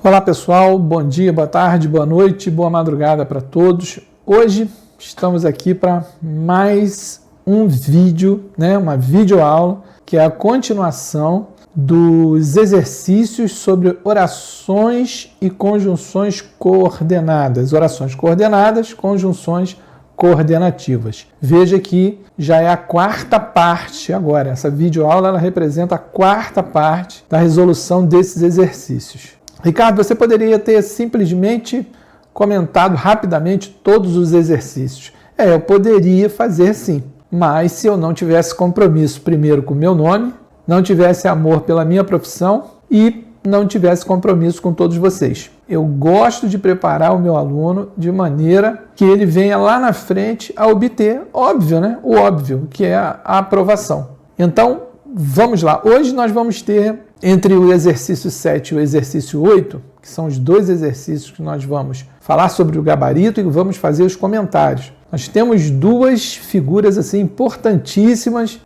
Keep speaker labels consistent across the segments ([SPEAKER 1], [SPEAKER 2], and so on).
[SPEAKER 1] Olá pessoal, bom dia, boa tarde, boa noite, boa madrugada para todos. Hoje estamos aqui para mais um vídeo, uma videoaula, que é a continuação dos exercícios sobre orações e conjunções coordenadas. Orações coordenadas, conjunções coordenativas. Veja que já é a quarta parte agora. Essa videoaula ela representa a quarta parte da resolução desses exercícios. Ricardo, você poderia ter simplesmente comentado rapidamente todos os exercícios. Eu poderia fazer sim, mas se eu não tivesse compromisso primeiro com o meu nome, não tivesse amor pela minha profissão e não tivesse compromisso com todos vocês. Eu gosto de preparar o meu aluno de maneira que ele venha lá na frente a obter, o óbvio, que é a aprovação. Então, vamos lá. Hoje nós vamos ter, entre o exercício 7 e o exercício 8, que são os dois exercícios que nós vamos falar sobre o gabarito e vamos fazer os comentários. Nós temos duas figuras assim, importantíssimas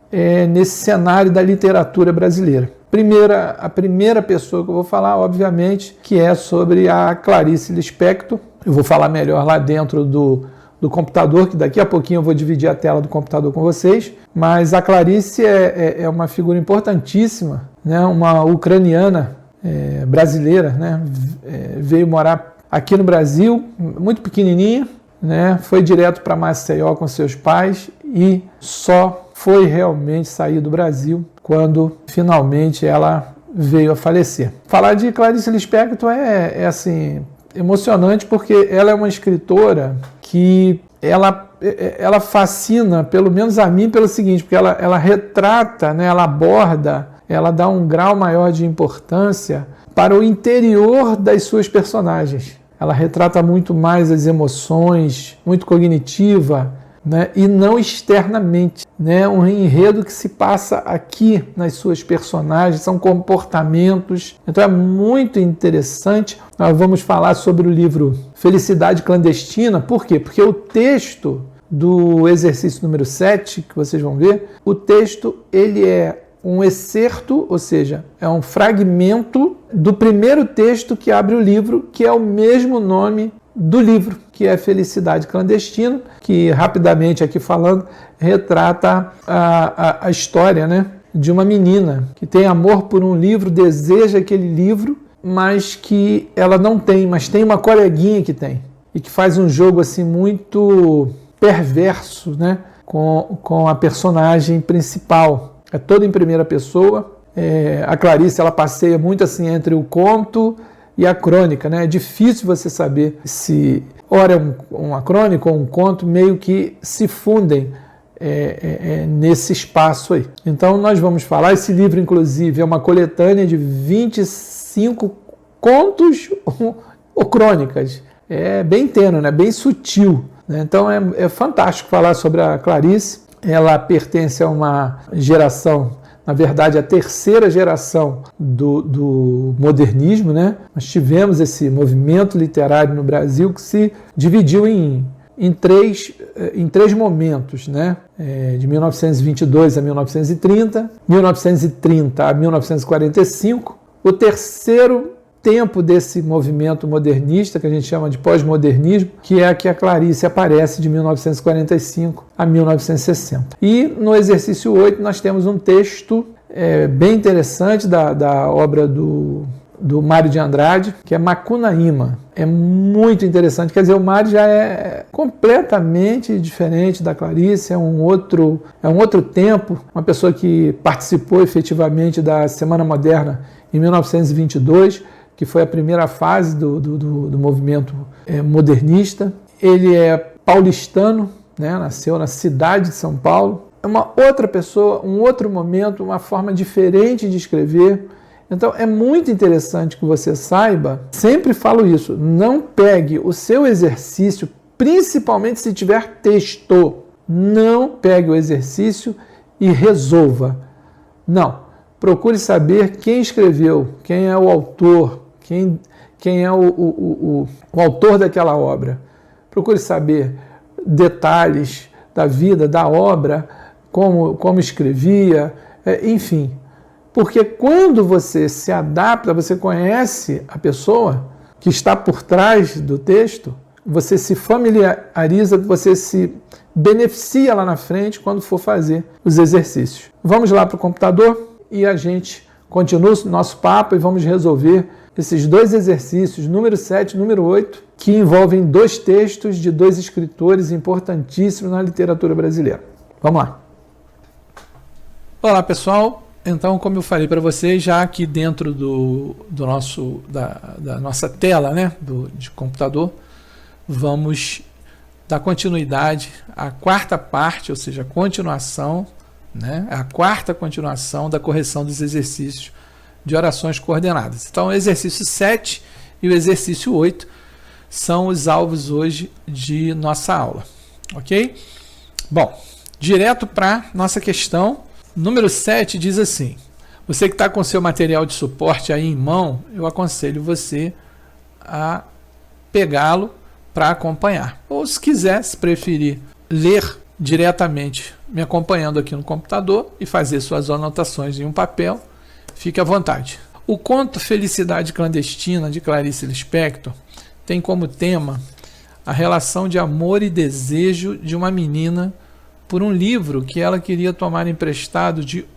[SPEAKER 1] nesse cenário da literatura brasileira. A primeira pessoa que eu vou falar, obviamente, que é sobre a Clarice Lispector. Eu vou falar melhor lá dentro do computador, que daqui a pouquinho eu vou dividir a tela do computador com vocês. Mas a Clarice é uma figura importantíssima, uma ucraniana brasileira, veio morar aqui no Brasil, muito pequenininha, foi direto para Maceió com seus pais e só foi realmente sair do Brasil quando finalmente ela veio a falecer. Falar de Clarice Lispector é assim, emocionante, porque ela é uma escritora que ela fascina, pelo menos a mim, pelo seguinte, porque ela retrata, ela aborda, ela dá um grau maior de importância para o interior das suas personagens. Ela retrata muito mais as emoções, muito cognitiva, e não externamente. Um enredo que se passa aqui nas suas personagens, são comportamentos. Então é muito interessante. Nós vamos falar sobre o livro Felicidade Clandestina. Por quê? Porque o texto do exercício número 7, que vocês vão ver, o texto ele é um excerto, ou seja, é um fragmento do primeiro texto que abre o livro, que é o mesmo nome do livro, que é Felicidade Clandestina, que rapidamente aqui falando, retrata a história de uma menina que tem amor por um livro, deseja aquele livro, mas que ela não tem, mas tem uma coleguinha que tem, e que faz um jogo assim muito perverso com a personagem principal. É toda em primeira pessoa. A Clarice ela passeia muito assim entre o conto e a crônica. É difícil você saber se ora é uma crônica ou um conto, meio que se fundem nesse espaço aí. Então nós vamos falar, esse livro inclusive é uma coletânea de 25 contos ou crônicas. É bem tênue, bem sutil. Então é fantástico falar sobre a Clarice. Ela pertence a uma geração, na verdade, a terceira geração do modernismo. Nós tivemos esse movimento literário no Brasil que se dividiu em três momentos, de 1922 a 1930, 1930 a 1945. O terceiro tempo desse movimento modernista, que a gente chama de pós-modernismo, que é a que a Clarice aparece de 1945 a 1960. E no exercício 8 nós temos um texto bem interessante da obra do Mário de Andrade, que é Macunaíma. É muito interessante, quer dizer, o Mário já é completamente diferente da Clarice, é um outro tempo, uma pessoa que participou efetivamente da Semana Moderna em 1922, que foi a primeira fase do movimento modernista. Ele é paulistano, nasceu na cidade de São Paulo. É uma outra pessoa, um outro momento, uma forma diferente de escrever. Então é muito interessante que você saiba, sempre falo isso, não pegue o seu exercício, principalmente se tiver texto, não pegue o exercício e resolva. Não, procure saber quem escreveu, quem é o autor, quem é o autor daquela obra. Procure saber detalhes da vida, da obra, como escrevia, enfim. Porque quando você se adapta, você conhece a pessoa que está por trás do texto, você se familiariza, você se beneficia lá na frente quando for fazer os exercícios. Vamos lá para o computador e a gente continua o nosso papo e vamos resolver esses dois exercícios, número 7 e número 8, que envolvem dois textos de dois escritores importantíssimos na literatura brasileira. Vamos lá. Olá, pessoal. Então, como eu falei para vocês, já aqui dentro da nossa tela, né, de computador, vamos dar continuidade à quarta parte, ou seja, a continuação, né, a quarta continuação da correção dos exercícios de orações coordenadas. Então, o exercício 7 e o exercício 8 são os alvos hoje de nossa aula, ok? Bom, direto para nossa questão. Número 7 diz assim: você que está com seu material de suporte aí em mão, eu aconselho você a pegá-lo para acompanhar. Ou se quiser, se preferir, ler diretamente me acompanhando aqui no computador e fazer suas anotações em um papel, fique à vontade. O conto Felicidade Clandestina, de Clarice Lispector, tem como tema a relação de amor e desejo de uma menina por um livro que ela queria tomar emprestado de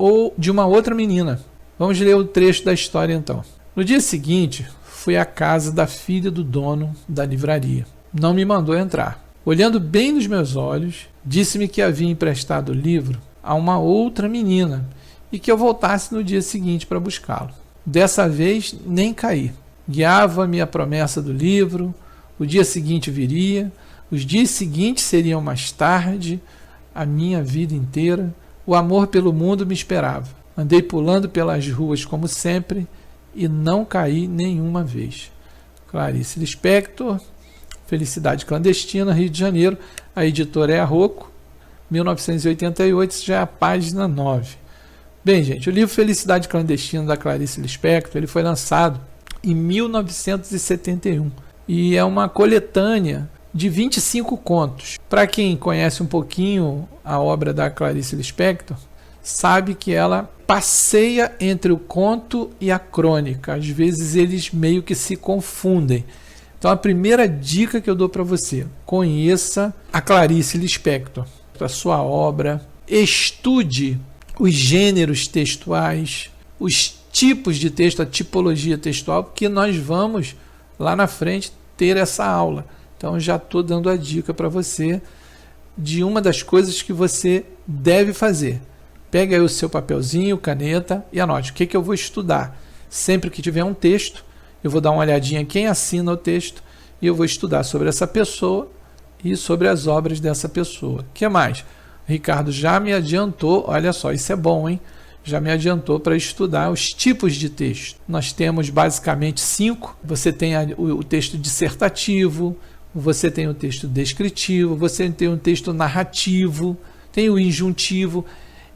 [SPEAKER 1] uma outra menina. Vamos ler o trecho da história então. No dia seguinte, fui à casa da filha do dono da livraria. Não me mandou entrar. Olhando bem nos meus olhos, disse-me que havia emprestado o livro a uma outra menina e que eu voltasse no dia seguinte para buscá-lo. Dessa vez, nem caí. Guiava-me a promessa do livro, o dia seguinte viria, os dias seguintes seriam mais tarde, a minha vida inteira, o amor pelo mundo me esperava. Andei pulando pelas ruas como sempre e não caí nenhuma vez. Clarice Lispector, Felicidade Clandestina, Rio de Janeiro. A editora é a Rocco, 1988, isso já é a página 9. Bem, gente, o livro Felicidade Clandestina, da Clarice Lispector, ele foi lançado em 1971 e é uma coletânea de 25 contos. Para quem conhece um pouquinho a obra da Clarice Lispector, sabe que ela passeia entre o conto e a crônica. Às vezes eles meio que se confundem. Então a primeira dica que eu dou para você: conheça a Clarice Lispector, a sua obra, estude os gêneros textuais, os tipos de texto, a tipologia textual, porque nós vamos lá na frente ter essa aula. Então já estou dando a dica para você de uma das coisas que você deve fazer. Pegue aí o seu papelzinho, caneta e anote o que eu vou estudar. Sempre que tiver um texto, eu vou dar uma olhadinha em quem assina o texto e eu vou estudar sobre essa pessoa e sobre as obras dessa pessoa. O que mais? O Ricardo já me adiantou, olha só, isso é bom, hein? Já me adiantou para estudar os tipos de texto. Nós temos basicamente 5. Você tem o texto dissertativo, você tem o texto descritivo, você tem o texto narrativo, tem o injuntivo.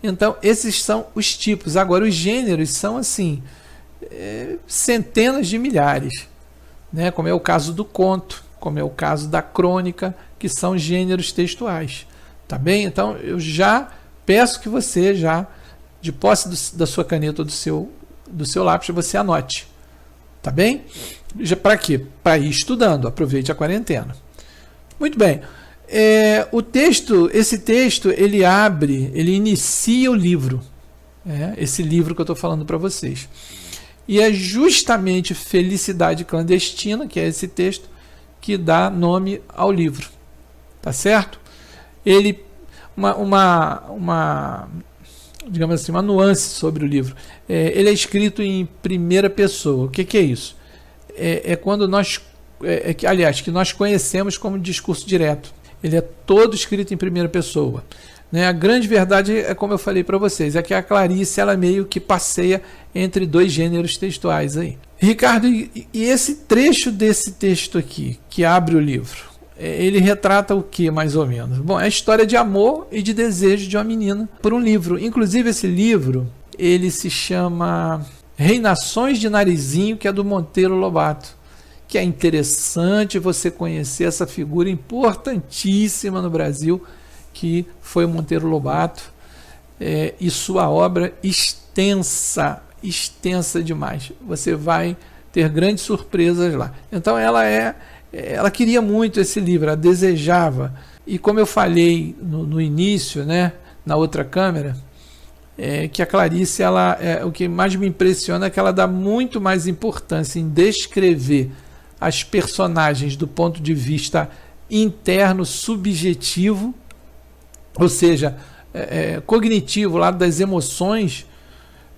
[SPEAKER 1] Então, esses são os tipos. Agora, os gêneros são assim, centenas de milhares, né? Como é o caso do conto, como é o caso da crônica, que são gêneros textuais. Tá bem? Então, eu já peço que você, já de posse da sua caneta ou do seu lápis, você anote. Tá bem? Para quê? Para ir estudando. Aproveite a quarentena. Muito bem. Esse texto, ele inicia o livro. Esse livro que eu estou falando para vocês. E é justamente Felicidade Clandestina, que é esse texto, que dá nome ao livro. Tá certo? Ele, digamos assim, uma nuance sobre o livro. Ele é escrito em primeira pessoa. O que é isso? Quando nós, que nós conhecemos como discurso direto. Ele é todo escrito em primeira pessoa. Né? A grande verdade é, como eu falei para vocês, é que a Clarice, ela meio que passeia entre dois gêneros textuais aí. Ricardo, e esse trecho desse texto aqui, que abre o livro, ele retrata o que, mais ou menos? Bom, é a história de amor e de desejo de uma menina por um livro. Inclusive, esse livro, ele se chama Reinações de Narizinho, que é do Monteiro Lobato. Que é interessante você conhecer essa figura importantíssima no Brasil, que foi o Monteiro Lobato, e sua obra extensa extensa demais. Você vai ter grandes surpresas lá. Então ela queria muito esse livro, ela desejava. E como eu falei no início, né, na outra câmera, que a Clarice, o que mais me impressiona é que ela dá muito mais importância em descrever as personagens do ponto de vista interno, subjetivo, ou seja, cognitivo, lado das emoções,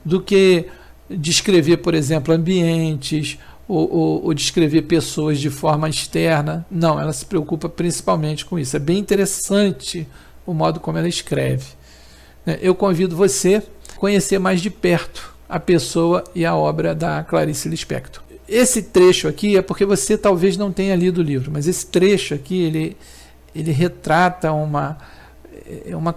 [SPEAKER 1] do que descrever, por exemplo, ambientes ou descrever pessoas de forma externa. Não, ela se preocupa principalmente com isso. É bem interessante o modo como ela escreve. Eu convido você a conhecer mais de perto a pessoa e a obra da Clarice Lispector. Esse trecho aqui é porque você talvez não tenha lido o livro, mas esse trecho aqui ele retrata uma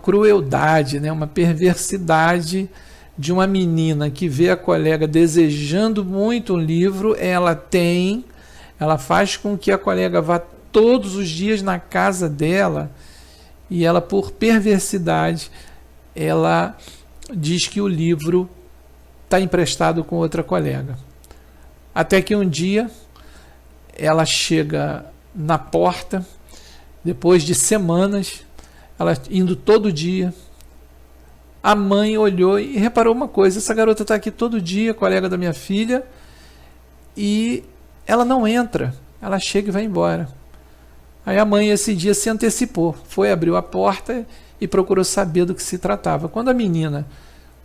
[SPEAKER 1] crueldade, né, uma perversidade de uma menina que vê a colega desejando muito um livro, ela faz com que a colega vá todos os dias na casa dela e ela, por perversidade, ela diz que o livro está emprestado com outra colega. Até que um dia ela chega na porta, depois de semanas, ela indo todo dia, a mãe olhou e reparou uma coisa: essa garota está aqui todo dia, colega da minha filha, e ela não entra, ela chega e vai embora. Aí a mãe esse dia se antecipou, abriu a porta e procurou saber do que se tratava. Quando a menina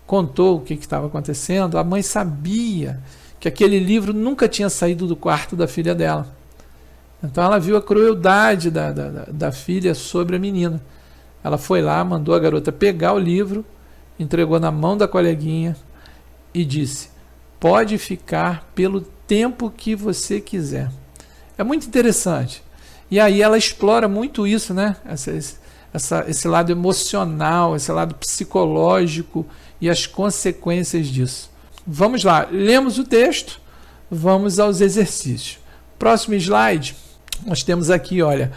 [SPEAKER 1] contou o que estava acontecendo, a mãe sabia que aquele livro nunca tinha saído do quarto da filha dela. Então ela viu a crueldade da filha sobre a menina. Ela foi lá, mandou a garota pegar o livro, entregou na mão da coleguinha e disse: pode ficar pelo tempo que você quiser. É muito interessante. E aí ela explora muito isso, né? Esse lado emocional, esse lado psicológico e as consequências disso. Vamos lá, lemos o texto, vamos aos exercícios. Próximo slide, nós temos aqui, olha,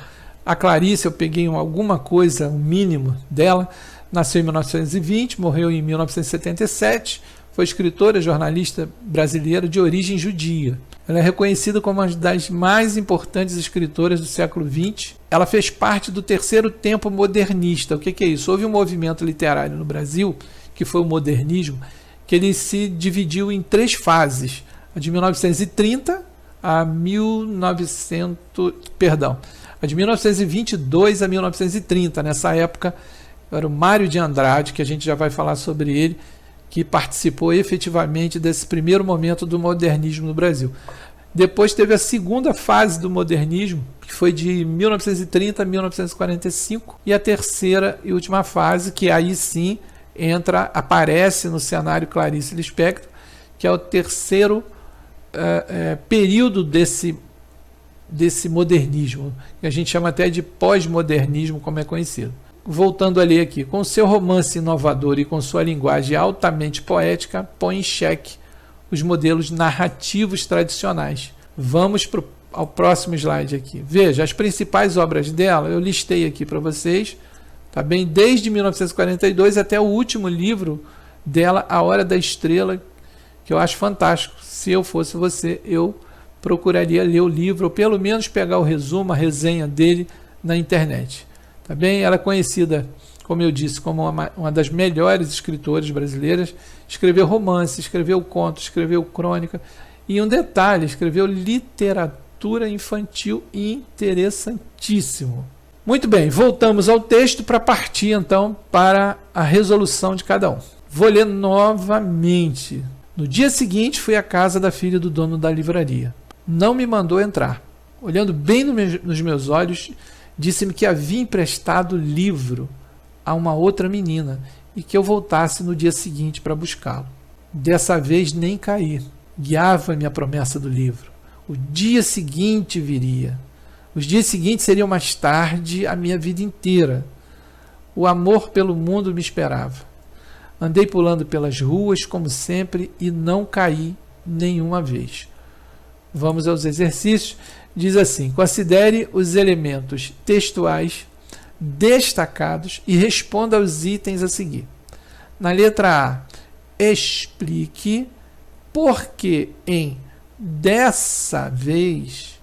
[SPEAKER 1] a Clarice, eu peguei alguma coisa, o mínimo dela, nasceu em 1920, morreu em 1977, foi escritora, jornalista brasileira de origem judia. Ela é reconhecida como uma das mais importantes escritoras do século XX. Ela fez parte do terceiro tempo modernista. O que é isso? Houve um movimento literário no Brasil, que foi o modernismo, que ele se dividiu em 3 fases. A de 1930 a 1922 a 1930. Nessa época era o Mário de Andrade, que a gente já vai falar sobre ele, que participou efetivamente desse primeiro momento do modernismo no Brasil. Depois teve a segunda fase do modernismo, que foi de 1930 a 1945, e a terceira e última fase, que aí sim aparece no cenário Clarice Lispector, que é o terceiro período desse modernismo, que a gente chama até de pós-modernismo, como é conhecido. Voltando a ler aqui, com seu romance inovador e com sua linguagem altamente poética, põe em xeque os modelos narrativos tradicionais. Vamos ao próximo slide aqui. Veja, as principais obras dela, eu listei aqui para vocês, tá bem? Desde 1942 até o último livro dela, A Hora da Estrela, que eu acho fantástico. Se eu fosse você, eu procuraria ler o livro, ou pelo menos pegar o resumo, a resenha dele na internet. Tá bem? Ela é conhecida, como eu disse, como uma das melhores escritoras brasileiras. Escreveu romance, escreveu conto, escreveu crônica. E um detalhe, escreveu literatura infantil interessantíssimo. Muito bem, voltamos ao texto para partir então para a resolução de cada um. Vou ler novamente. No dia seguinte fui à casa da filha do dono da livraria. Não me mandou entrar. Olhando bem nos meus olhos, disse-me que havia emprestado o livro a uma outra menina e que eu voltasse no dia seguinte para buscá-lo. Dessa vez nem caí. Guiava-me a promessa do livro. O dia seguinte viria. Os dias seguintes seriam mais tarde a minha vida inteira. O amor pelo mundo me esperava. Andei pulando pelas ruas, como sempre, e não caí nenhuma vez. Vamos aos exercícios. Diz assim: considere os elementos textuais destacados e responda aos itens a seguir. Na letra A, explique porque em dessa vez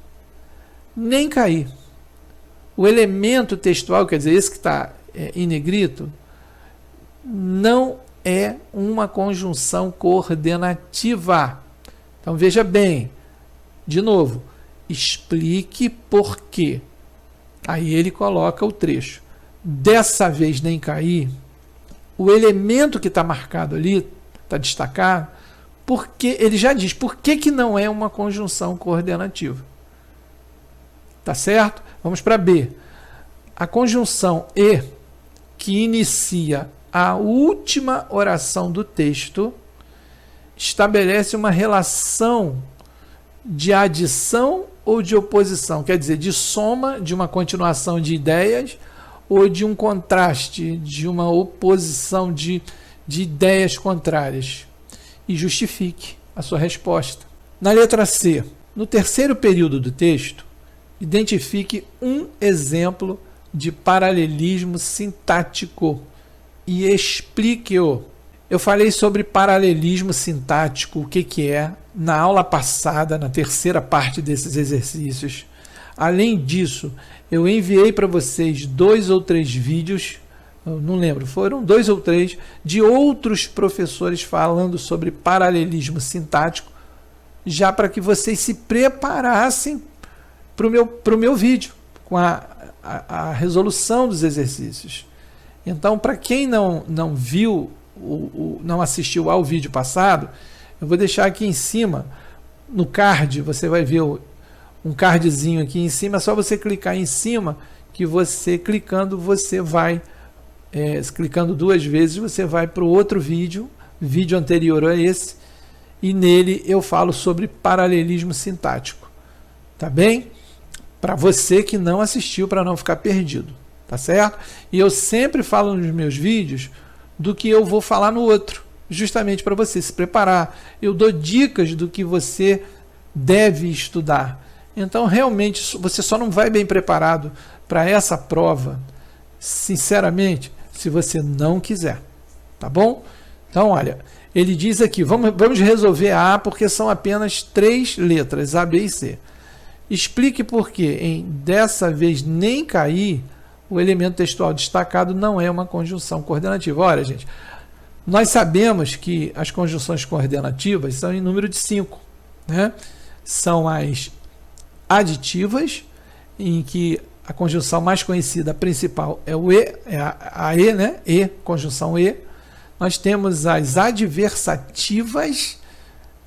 [SPEAKER 1] nem caí. O elemento textual, quer dizer, esse que está em negrito, não é uma conjunção coordenativa. Então veja bem, de novo, explique por quê. Aí ele coloca o trecho. Dessa vez nem caí, o elemento que está marcado ali, está destacado, porque ele já diz por que não é uma conjunção coordenativa. Tá certo? Vamos para B. A conjunção e, que inicia a última oração do texto, estabelece uma relação de adição ou de oposição, quer dizer, de soma, de uma continuação de ideias, ou de um contraste, de uma oposição de ideias contrárias. E justifique a sua resposta. Na letra C, no terceiro período do texto, identifique um exemplo de paralelismo sintático e explique-o. Eu falei sobre paralelismo sintático, o que é, na aula passada, na terceira parte desses exercícios. Além disso, eu enviei para vocês 2 ou 3 vídeos, eu não lembro, foram 2 ou 3, de outros professores falando sobre paralelismo sintático, já para que vocês se preparassem para o meu vídeo, com a resolução dos exercícios. Então, para quem não viu, não assistiu ao vídeo passado, eu vou deixar aqui em cima, no card, você vai ver um cardzinho aqui em cima, é só você clicar em cima, que você clicando, você vai, clicando 2 vezes, você vai para o outro vídeo anterior a esse, e nele eu falo sobre paralelismo sintático, tá bem? Para você que não assistiu, para não ficar perdido, tá certo? E eu sempre falo nos meus vídeos do que eu vou falar no outro, justamente para você se preparar. Eu dou dicas do que você deve estudar. Então, realmente, você só não vai bem preparado para essa prova, sinceramente, se você não quiser, tá bom? Então, olha, ele diz aqui, vamos resolver a A, porque são apenas 3 letras, A, B e C. Explique por que, em dessa vez nem cair, o elemento textual destacado não é uma conjunção coordenativa. Olha, gente, nós sabemos que as conjunções coordenativas são em número de 5, né? São as aditivas, em que a conjunção mais conhecida, a principal, é o E, é a E, né? E, conjunção E. Nós temos as adversativas,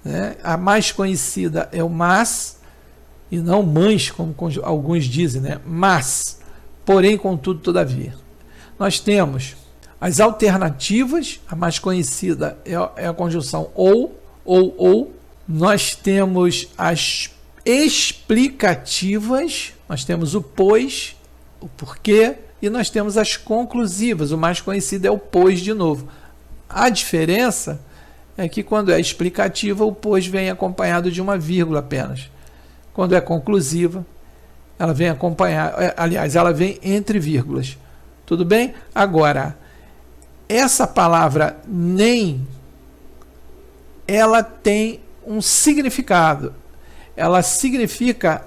[SPEAKER 1] né? A mais conhecida é o mas, e não mães, como alguns dizem, né? Mas, porém, contudo, todavia. Nós temos as alternativas, a mais conhecida é a conjunção ou. Nós temos as explicativas, nós temos o pois, o porquê, e nós temos as conclusivas, o mais conhecido é o pois de novo. A diferença é que quando é explicativa, o pois vem acompanhado de uma vírgula apenas. Quando é conclusiva, ela vem acompanhada, aliás, ela vem entre vírgulas. Tudo bem? Agora, essa palavra nem, ela tem um significado. Ela significa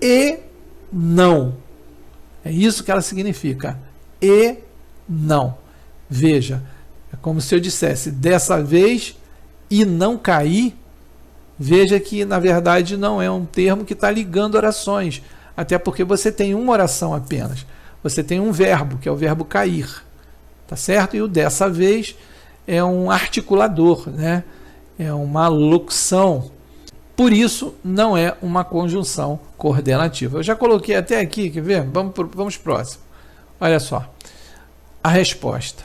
[SPEAKER 1] e não. É isso que ela significa. E não. Veja, é como se eu dissesse dessa vez e não cair. Veja que, na verdade, não é um termo que está ligando orações, até porque você tem uma oração apenas. Você tem um verbo, que é o verbo cair, tá certo? E o dessa vez é um articulador, né? É uma locução. Por isso, não é uma conjunção coordenativa. Eu já coloquei até aqui, quer ver? Vamos próximo. Olha só, a resposta.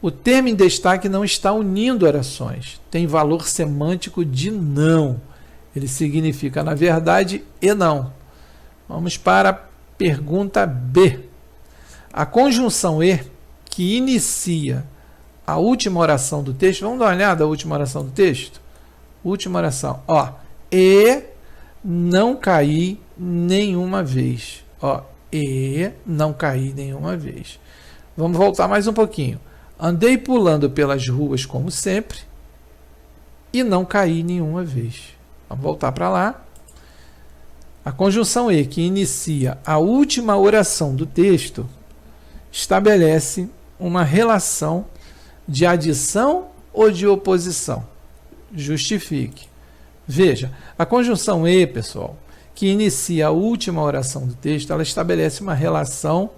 [SPEAKER 1] O termo em destaque não está unindo orações. Tem valor semântico de não. Ele significa, na verdade, e não. Vamos para a pergunta B. A conjunção e, que inicia a última oração do texto, vamos dar uma olhada na última oração do texto? Última oração. Ó, e não caí nenhuma vez. Ó, e não caí nenhuma vez. Vamos voltar mais um pouquinho. Andei pulando pelas ruas como sempre e não cair nenhuma vez. Vamos voltar para lá. A conjunção e, que inicia a última oração do texto, estabelece uma relação de adição ou de oposição. Justifique. Veja, a conjunção e, pessoal, que inicia a última oração do texto, ela estabelece uma relação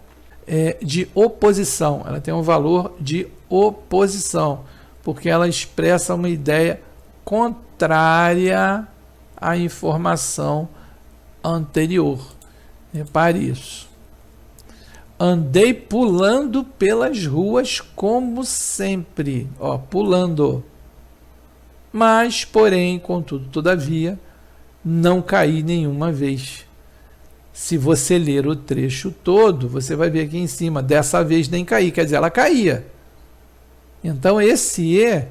[SPEAKER 1] de oposição. Ela tem um valor de oposição, porque ela expressa uma ideia contrária à informação anterior. Repare isso. Andei pulando pelas ruas como sempre. Ó, pulando. Mas, porém, contudo, todavia, não caí nenhuma vez. Se você ler o trecho todo, você vai ver aqui em cima, dessa vez nem caí, quer dizer, ela caía. Então, esse e,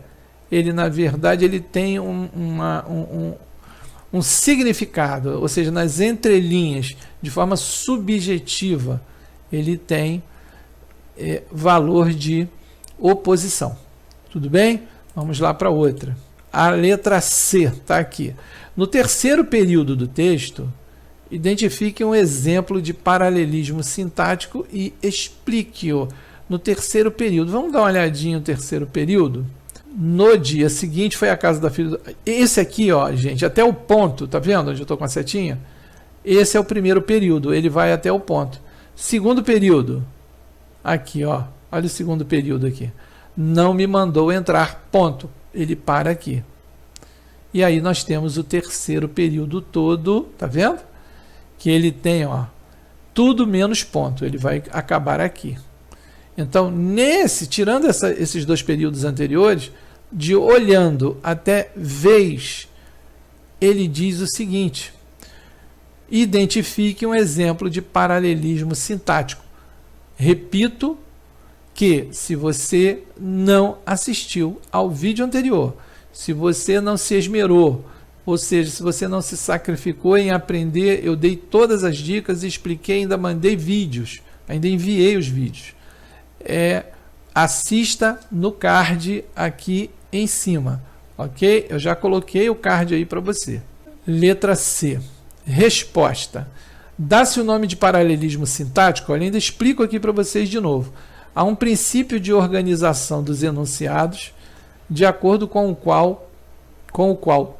[SPEAKER 1] ele na verdade, ele tem um significado, ou seja, nas entrelinhas, de forma subjetiva, ele tem valor de oposição. Tudo bem? Vamos lá para outra. A letra C está aqui. No terceiro período do texto, identifique um exemplo de paralelismo sintático e explique-o no terceiro período. Vamos dar uma olhadinha no terceiro período? No dia seguinte foi a casa da filha. Esse aqui, ó, gente, até o ponto, tá vendo onde eu estou com a setinha? Esse é o primeiro período, ele vai até o ponto. Segundo período, aqui, ó, olha o segundo período aqui. Não me mandou entrar, ponto. Ele para aqui. E aí nós temos o terceiro período todo, tá vendo? Que ele tem, ó, tudo menos ponto, ele vai acabar aqui. Então, tirando esses dois períodos anteriores, de olhando até vez, ele diz o seguinte: identifique um exemplo de paralelismo sintático. Repito que, se você não assistiu ao vídeo anterior, se você não se esmerou, ou seja, se você não se sacrificou em aprender, eu dei todas as dicas, expliquei, ainda mandei vídeos, ainda enviei os vídeos. Assista no card aqui em cima, ok? Eu já coloquei o card aí para você. Letra C. Resposta. Dá-se o nome de paralelismo sintático, eu ainda explico aqui para vocês de novo. Há um princípio de organização dos enunciados, de acordo com o qual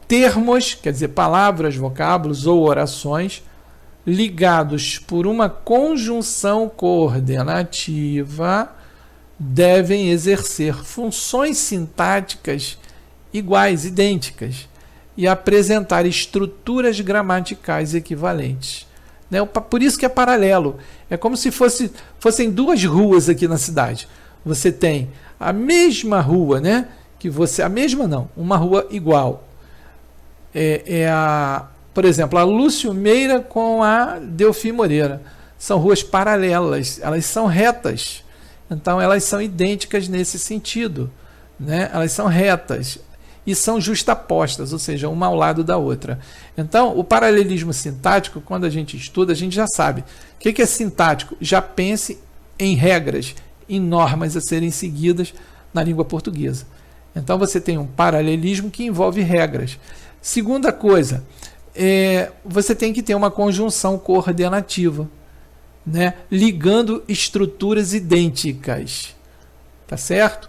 [SPEAKER 1] termos, quer dizer, palavras, vocábulos ou orações, ligados por uma conjunção coordenativa, devem exercer funções sintáticas iguais, idênticas, e apresentar estruturas gramaticais equivalentes. Né? Por isso que é paralelo. É como se fossem duas ruas aqui na cidade. Você tem a mesma rua, né? A mesma não, uma rua igual. Por exemplo, a Lúcio Meira com a Delfim Moreira. São ruas paralelas, elas são retas. Então, elas são idênticas nesse sentido. Né? Elas são retas e são justapostas, ou seja, uma ao lado da outra. Então, o paralelismo sintático, quando a gente estuda, a gente já sabe. O que é sintático? Já pense em regras, em normas a serem seguidas na língua portuguesa. Então, você tem um paralelismo que envolve regras. Segunda coisa, você tem que ter uma conjunção coordenativa, né? Ligando estruturas idênticas. Tá certo?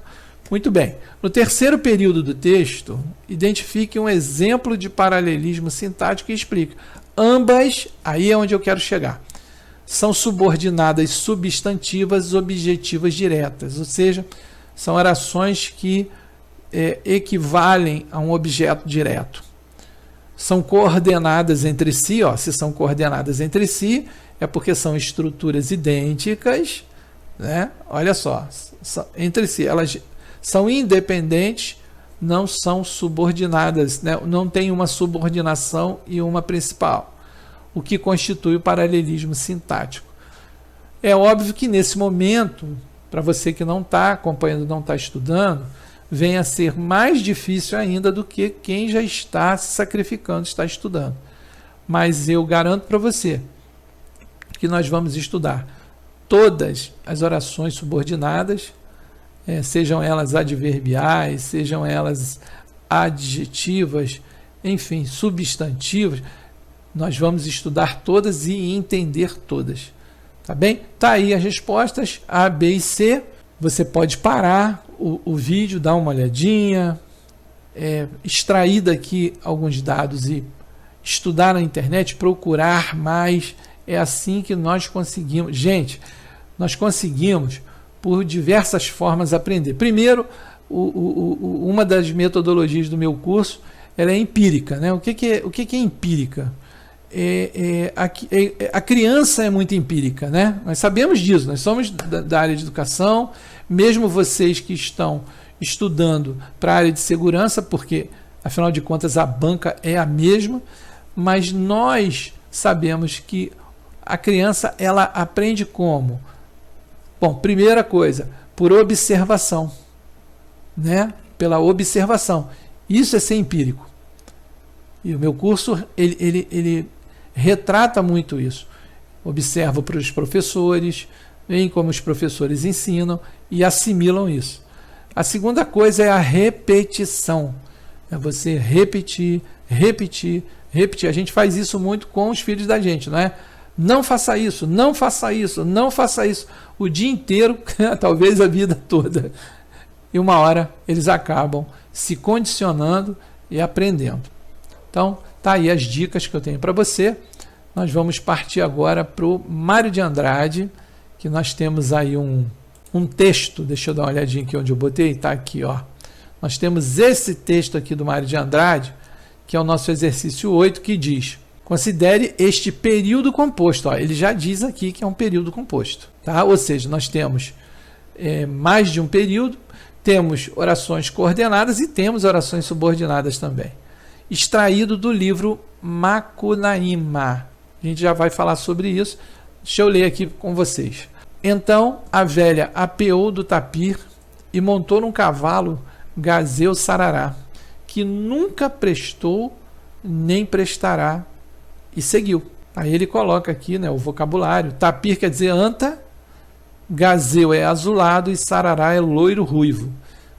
[SPEAKER 1] Muito bem. No terceiro período do texto, identifique um exemplo de paralelismo sintático e explique. Ambas, aí é onde eu quero chegar, são subordinadas substantivas objetivas diretas, ou seja, são orações que equivalem a um objeto direto. São coordenadas entre si, ó, se são coordenadas entre si, é porque são estruturas idênticas, né? Olha só, entre si, elas são independentes, não são subordinadas, né? Não tem uma subordinação e uma principal, o que constitui o paralelismo sintático. É óbvio que nesse momento, para você que não está acompanhando, não está estudando, vem a ser mais difícil ainda do que quem já está se sacrificando, está estudando. Mas eu garanto para você que nós vamos estudar todas as orações subordinadas, sejam elas adverbiais, sejam elas adjetivas, enfim, substantivos, nós vamos estudar todas e entender todas. Tá bem? Tá aí as respostas A, B e C. Você pode parar o vídeo, dar uma olhadinha, extrair daqui alguns dados e estudar na internet, procurar mais. É assim que nós conseguimos. Gente, nós conseguimos por diversas formas aprender. Primeiro, uma das metodologias do meu curso, ela é empírica, né? O que é empírica? A criança é muito empírica, né? Nós sabemos disso, nós somos da área de educação, mesmo vocês que estão estudando para a área de segurança, porque afinal de contas a banca é a mesma, mas nós sabemos que a criança ela aprende como? Bom, primeira coisa, por observação, né? Pela observação. Isso é ser empírico. E o meu curso ele retrata muito isso. Observo para os professores, veem como os professores ensinam e assimilam isso. A segunda coisa é a repetição. É você repetir, repetir, repetir. A gente faz isso muito com os filhos da gente, não é? Não faça isso, não faça isso, não faça isso. O dia inteiro, talvez a vida toda. E uma hora eles acabam se condicionando e aprendendo. Então, tá aí as dicas que eu tenho para você. Nós vamos partir agora para o Mário de Andrade, que nós temos aí um texto. Deixa eu dar uma olhadinha aqui onde eu botei. Tá aqui, ó. Nós temos esse texto aqui do Mário de Andrade, que é o nosso exercício 8, que diz: considere este período composto. Ó, ele já diz aqui que é um período composto. Tá? Ou seja, nós temos mais de um período, temos orações coordenadas e temos orações subordinadas também. Extraído do livro Macunaíma. A gente já vai falar sobre isso. Deixa eu ler aqui com vocês. Então a velha apeou do tapir e montou num cavalo gazeu sarará, que nunca prestou nem prestará, e seguiu. Aí ele coloca aqui, né, o vocabulário. Tapir quer dizer anta, gazeu é azulado e sarará é loiro ruivo.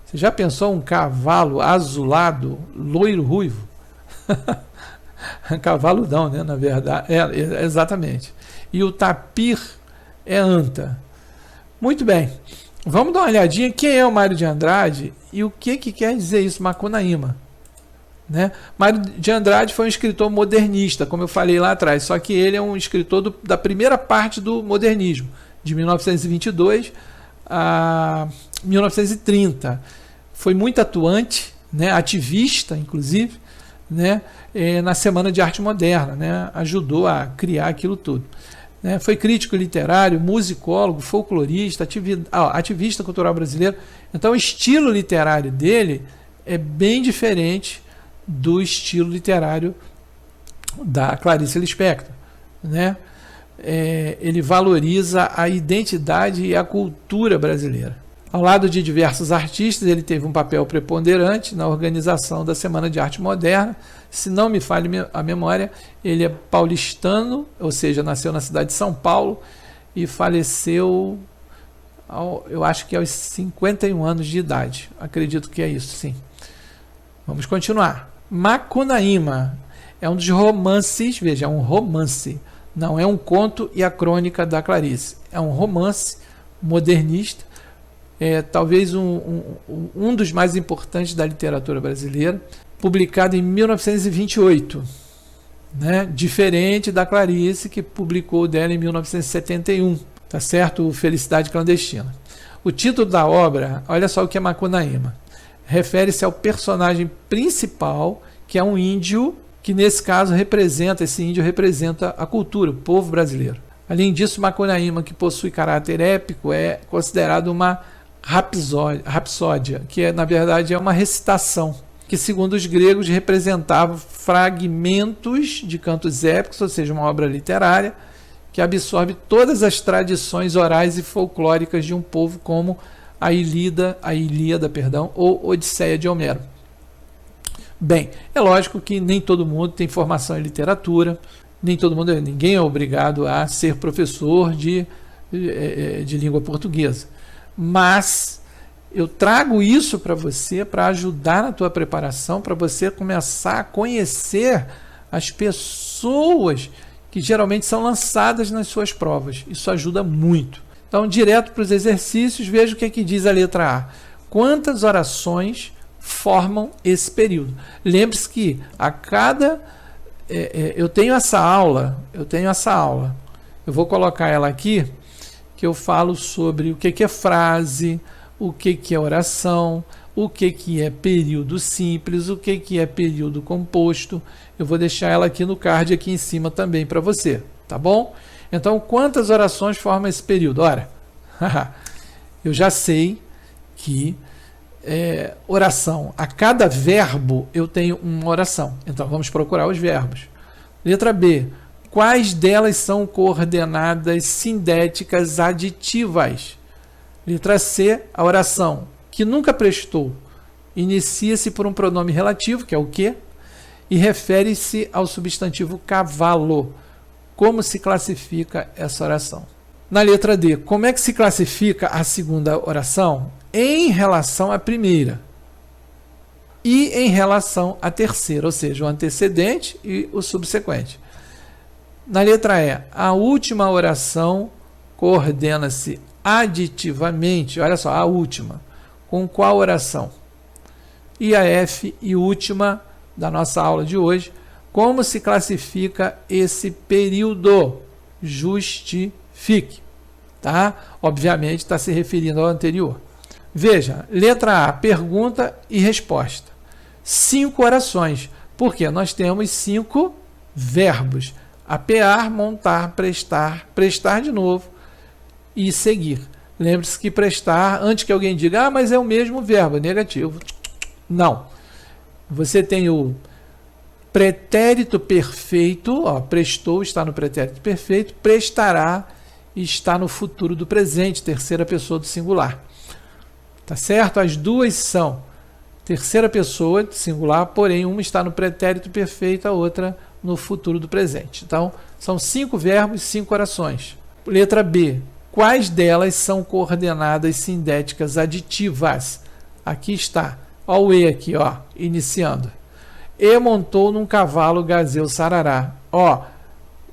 [SPEAKER 1] Você já pensou um cavalo azulado, loiro ruivo? Cavaludão, né, na verdade. Exatamente. E o tapir é anta. Muito bem. Vamos dar uma olhadinha quem é o Mário de Andrade e o que quer dizer isso, Macunaíma. Né? Mário de Andrade foi um escritor modernista, como eu falei lá atrás, só que ele é um escritor da primeira parte do modernismo, de 1922 a 1930. Foi muito atuante, né? Ativista, inclusive, né? Na Semana de Arte Moderna, né? Ajudou a criar aquilo tudo. Né? Foi crítico literário, musicólogo, folclorista, ativista cultural brasileiro. Então o estilo literário dele é bem diferente do estilo literário da Clarice Lispector, né? Ele valoriza a identidade e a cultura brasileira. Ao lado de diversos artistas, ele teve um papel preponderante na organização da Semana de Arte Moderna. Se não me falha a memória, ele é paulistano, ou seja, nasceu na cidade de São Paulo e faleceu, eu acho que aos 51 anos de idade. Acredito que é isso, sim. Vamos continuar. Macunaíma é um dos romances, veja, é um romance, não é um conto e a crônica da Clarice. É um romance modernista, talvez um dos mais importantes da literatura brasileira, publicado em 1928, né? Diferente da Clarice, que publicou dela em 1971, tá certo? Felicidade Clandestina. O título da obra, olha só o que é Macunaíma. Refere-se ao personagem principal, que é um índio, que nesse caso esse índio representa a cultura, o povo brasileiro. Além disso, Macunaíma, que possui caráter épico, é considerado uma rapsódia, que na verdade é uma recitação, que segundo os gregos representava fragmentos de cantos épicos, ou seja, uma obra literária, que absorve todas as tradições orais e folclóricas de um povo, como a Ilíada, ou Odisseia de Homero. Bem, é lógico que nem todo mundo tem formação em literatura, ninguém é obrigado a ser professor de língua portuguesa, mas Eu trago isso para você, para ajudar na tua preparação, para você começar a conhecer as pessoas que geralmente são lançadas nas suas provas. Isso ajuda muito. Então, direto para os exercícios, veja o que, que diz a letra A. Quantas orações formam esse período? Lembre-se que a cada... eu tenho essa aula. Eu vou colocar ela aqui, que eu falo sobre o que é frase, o que é oração, o que é período simples, o que é período composto. Eu vou deixar ela aqui no card aqui em cima também para você, tá bom? Então, quantas orações formam esse período? Ora, eu já sei que oração, a cada verbo eu tenho uma oração. Então, vamos procurar os verbos. Letra B. Quais delas são coordenadas sindéticas aditivas? Letra C, a oração que nunca prestou inicia-se por um pronome relativo, que é o que, e refere-se ao substantivo cavalo. Como se classifica essa oração? Na letra D, como é que se classifica a segunda oração? Em relação à primeira e em relação à terceira, ou seja, o antecedente e o subsequente. Na letra E, a última oração coordena-se aditivamente, olha só, a última, com qual oração? E a F, e última da nossa aula de hoje, como se classifica esse período? Justifique, tá? Obviamente está se referindo ao anterior. Veja, letra A, pergunta e resposta. 5 orações, porque nós temos 5 verbos. Apear, montar, prestar de novo, e seguir. Lembre-se que prestar, antes que alguém diga, mas é o mesmo verbo, negativo. Não. Você tem o pretérito perfeito, prestou está no pretérito perfeito, prestará está no futuro do presente, terceira pessoa do singular. Tá certo? As duas são terceira pessoa do singular, porém uma está no pretérito perfeito, a outra no futuro do presente. Então, são 5 verbos, 5 orações. Letra B. Quais delas são coordenadas sindéticas aditivas? Aqui está. Olha o E aqui, iniciando. E montou num cavalo gazeu sarará.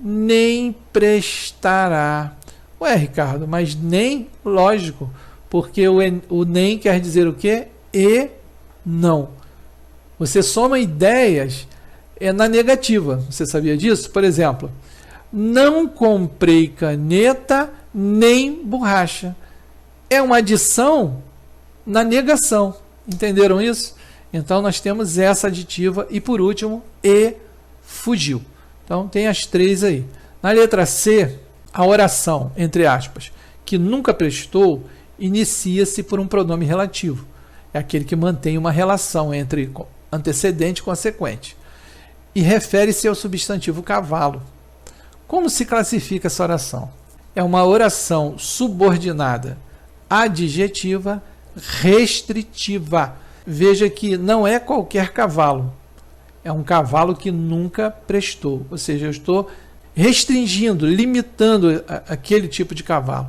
[SPEAKER 1] Nem prestará. Ué, Ricardo, mas nem, lógico, porque o nem quer dizer o quê? E não. Você soma ideias na negativa. Você sabia disso? Por exemplo, não comprei caneta nem borracha. É uma adição na negação. Entenderam isso? Então, nós temos essa aditiva e, por último, e fugiu. Então, tem as 3 aí. Na letra C, a oração, entre aspas, que nunca prestou, inicia-se por um pronome relativo. É aquele que mantém uma relação entre antecedente e consequente. E refere-se ao substantivo cavalo. Como se classifica essa oração? É uma oração subordinada adjetiva restritiva. Veja que não é qualquer cavalo. É um cavalo que nunca prestou. Ou seja, eu estou restringindo, limitando aquele tipo de cavalo.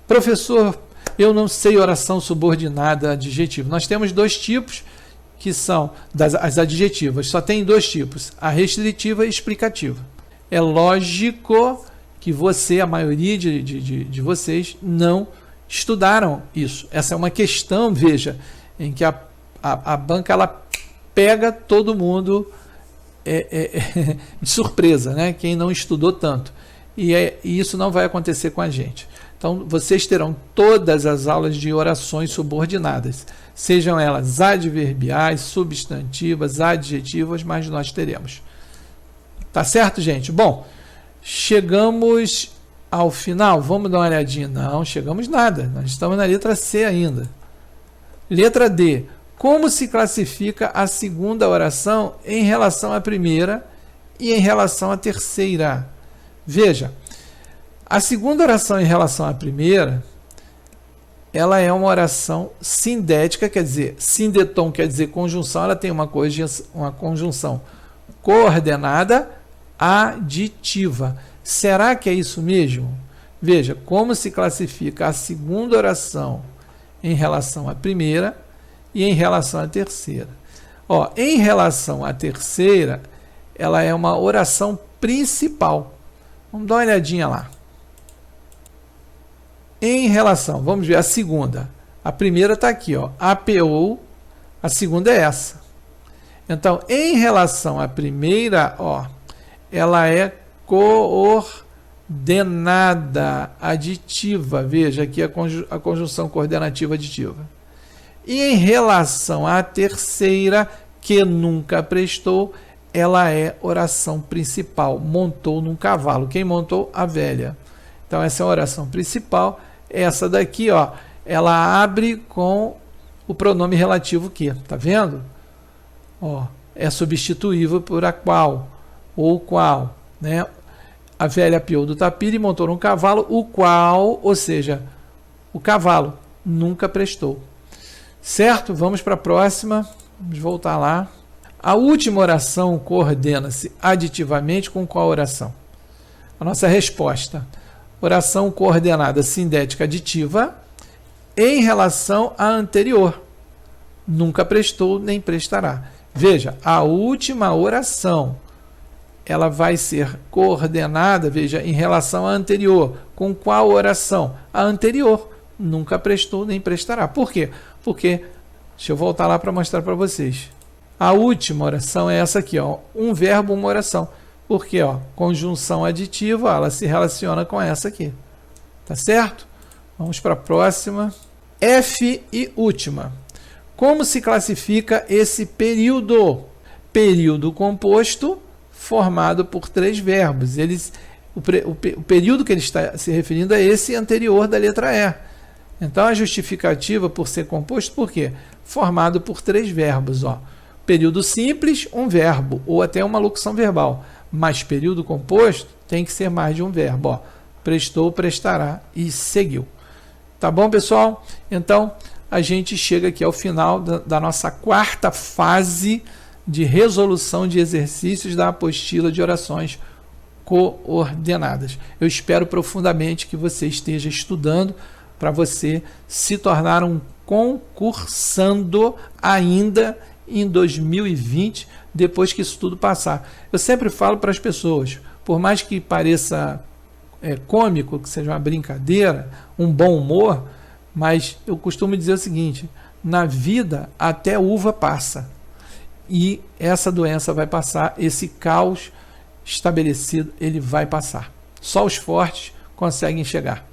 [SPEAKER 1] Professor, eu não sei oração subordinada adjetiva. Nós temos 2 tipos, que são as adjetivas. Só tem 2 tipos, a restritiva e a explicativa. É lógico que você, a maioria de vocês, não estudaram isso. Essa é uma questão, veja, em que a banca ela pega todo mundo de surpresa, né? Quem não estudou tanto. E isso não vai acontecer com a gente. Então, vocês terão todas as aulas de orações subordinadas, sejam elas adverbiais, substantivas, adjetivas, mas nós teremos. Tá certo, gente? Bom, chegamos ao final. Vamos dar uma olhadinha. Não, chegamos nada. Nós estamos na letra C ainda. Letra D. Como se classifica a segunda oração em relação à primeira e em relação à terceira? Veja, a segunda oração em relação à primeira, ela é uma oração sindética, quer dizer, sindeton quer dizer conjunção, ela tem uma conjunção coordenada aditiva. Será que é isso mesmo? Veja, como se classifica a segunda oração em relação à primeira e em relação à terceira. Ó, em relação à terceira, ela é uma oração principal. Vamos dar uma olhadinha lá. Em relação, vamos ver a segunda. A primeira está aqui, ó, APO, a segunda é essa. Então, em relação à primeira, ó, ela é coordenada aditiva. Veja aqui a conjunção coordenativa aditiva. E em relação à terceira, que nunca prestou, ela é oração principal. Montou num cavalo. Quem montou? A velha. Então, essa é a oração principal. Essa daqui, ó, ela abre com o pronome relativo que. Tá vendo? Ó, é substituível por a qual ou qual, né? A velha apiou do tapira e montou num cavalo, o qual, ou seja, o cavalo nunca prestou. Certo? Vamos para a próxima. Vamos voltar lá. A última oração coordena-se aditivamente com qual oração? A nossa resposta: oração coordenada sindética aditiva em relação à anterior. Nunca prestou nem prestará. Veja, a última oração, ela vai ser coordenada, veja, em relação à anterior. Com qual oração? A anterior. Nunca prestou nem prestará. Por quê? Porque, deixa eu voltar lá para mostrar para vocês. A última oração é essa aqui, ó, um verbo, uma oração. Porque, ó, conjunção aditiva, ela se relaciona com essa aqui. Tá certo? Vamos para a próxima. F e última. Como se classifica esse período? Período composto formado por 3 verbos. O período que ele está se referindo é esse anterior da letra E. Então, a justificativa por ser composto, por quê? Formado por 3 verbos. Ó. Período simples, um verbo, ou até uma locução verbal. Mas período composto tem que ser mais de um verbo. Ó. Prestou, prestará e seguiu. Tá bom, pessoal? Então, a gente chega aqui ao final da nossa 4ª fase de resolução de exercícios da apostila de orações coordenadas. Eu espero profundamente que você esteja estudando para você se tornar um concursando ainda em 2020, depois que isso tudo passar. Eu sempre falo para as pessoas, por mais que pareça cômico, que seja uma brincadeira, um bom humor, mas eu costumo dizer o seguinte: na vida até uva passa. E essa doença vai passar, esse caos estabelecido, ele vai passar. Só os fortes conseguem chegar.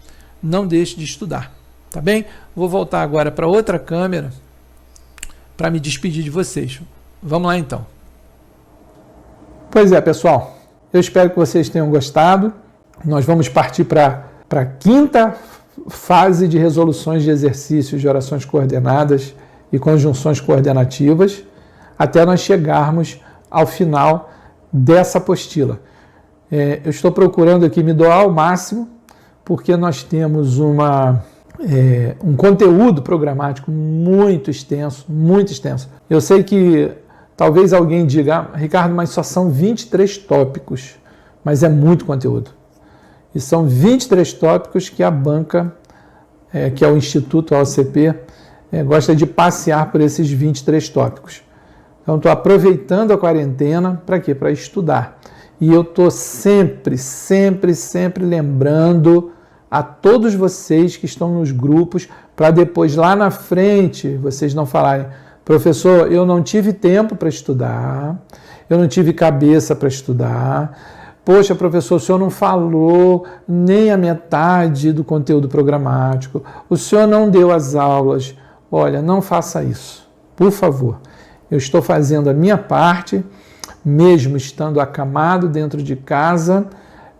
[SPEAKER 1] Não deixe de estudar, tá bem? Vou voltar agora para outra câmera para me despedir de vocês. Vamos lá então. Pois é, pessoal. Eu espero que vocês tenham gostado. Nós vamos partir para a 5ª fase de resoluções de exercícios de orações coordenadas e conjunções coordenativas, até nós chegarmos ao final dessa apostila. Eu estou procurando aqui me doar ao máximo, porque nós temos um conteúdo programático muito extenso, muito extenso. Eu sei que talvez alguém diga: Ricardo, mas só são 23 tópicos, mas é muito conteúdo. E são 23 tópicos que a banca, que é o Instituto AOCP, gosta de passear por esses 23 tópicos. Então, estou aproveitando a quarentena para quê? Para estudar. E eu estou sempre lembrando a todos vocês que estão nos grupos, para depois, lá na frente, vocês não falarem: professor, eu não tive tempo para estudar, eu não tive cabeça para estudar. Poxa, professor, o senhor não falou nem a metade do conteúdo programático, o senhor não deu as aulas. Olha, não faça isso, por favor. Eu estou fazendo a minha parte, mesmo estando acamado dentro de casa,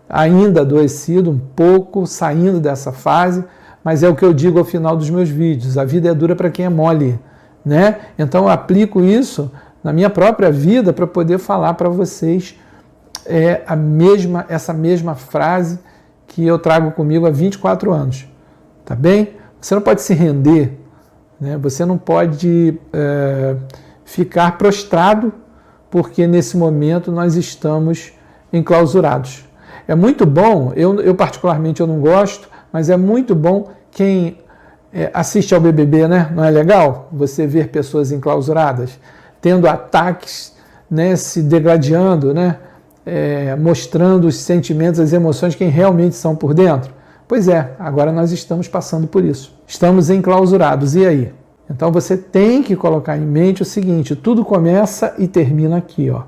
[SPEAKER 1] ainda adoecido um pouco, saindo dessa fase, mas é o que eu digo ao final dos meus vídeos: a vida é dura para quem é mole, né? Então eu aplico isso na minha própria vida para poder falar para vocês essa mesma frase que eu trago comigo há 24 anos, tá bem? Você não pode se render, né? Você não pode ficar prostrado, porque nesse momento nós estamos enclausurados. É muito bom, eu particularmente eu não gosto, mas é muito bom quem assiste ao BBB, né? Não é legal você ver pessoas enclausuradas, tendo ataques, né? Se degladiando, né? Mostrando os sentimentos, as emoções, quem realmente são por dentro. Pois é, agora nós estamos passando por isso. Estamos enclausurados, e aí? Então você tem que colocar em mente o seguinte, tudo começa e termina aqui, ó.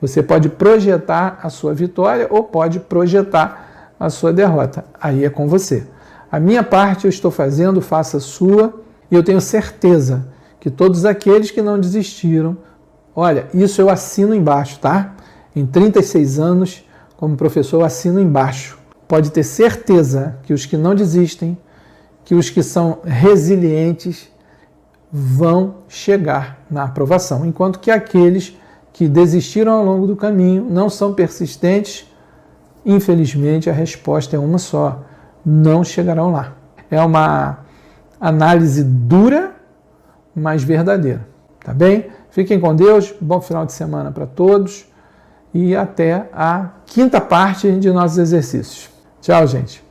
[SPEAKER 1] Você pode projetar a sua vitória ou pode projetar a sua derrota. Aí é com você. A minha parte eu estou fazendo, faça a sua, e eu tenho certeza que todos aqueles que não desistiram, olha, isso eu assino embaixo, tá? Em 36 anos, como professor, eu assino embaixo. Pode ter certeza que os que não desistem, que os que são resilientes, vão chegar na aprovação, enquanto que aqueles que desistiram ao longo do caminho, não são persistentes, infelizmente a resposta é uma só, não chegarão lá. É uma análise dura, mas verdadeira, tá bem? Fiquem com Deus, bom final de semana para todos e até a quinta parte de nossos exercícios. Tchau, gente!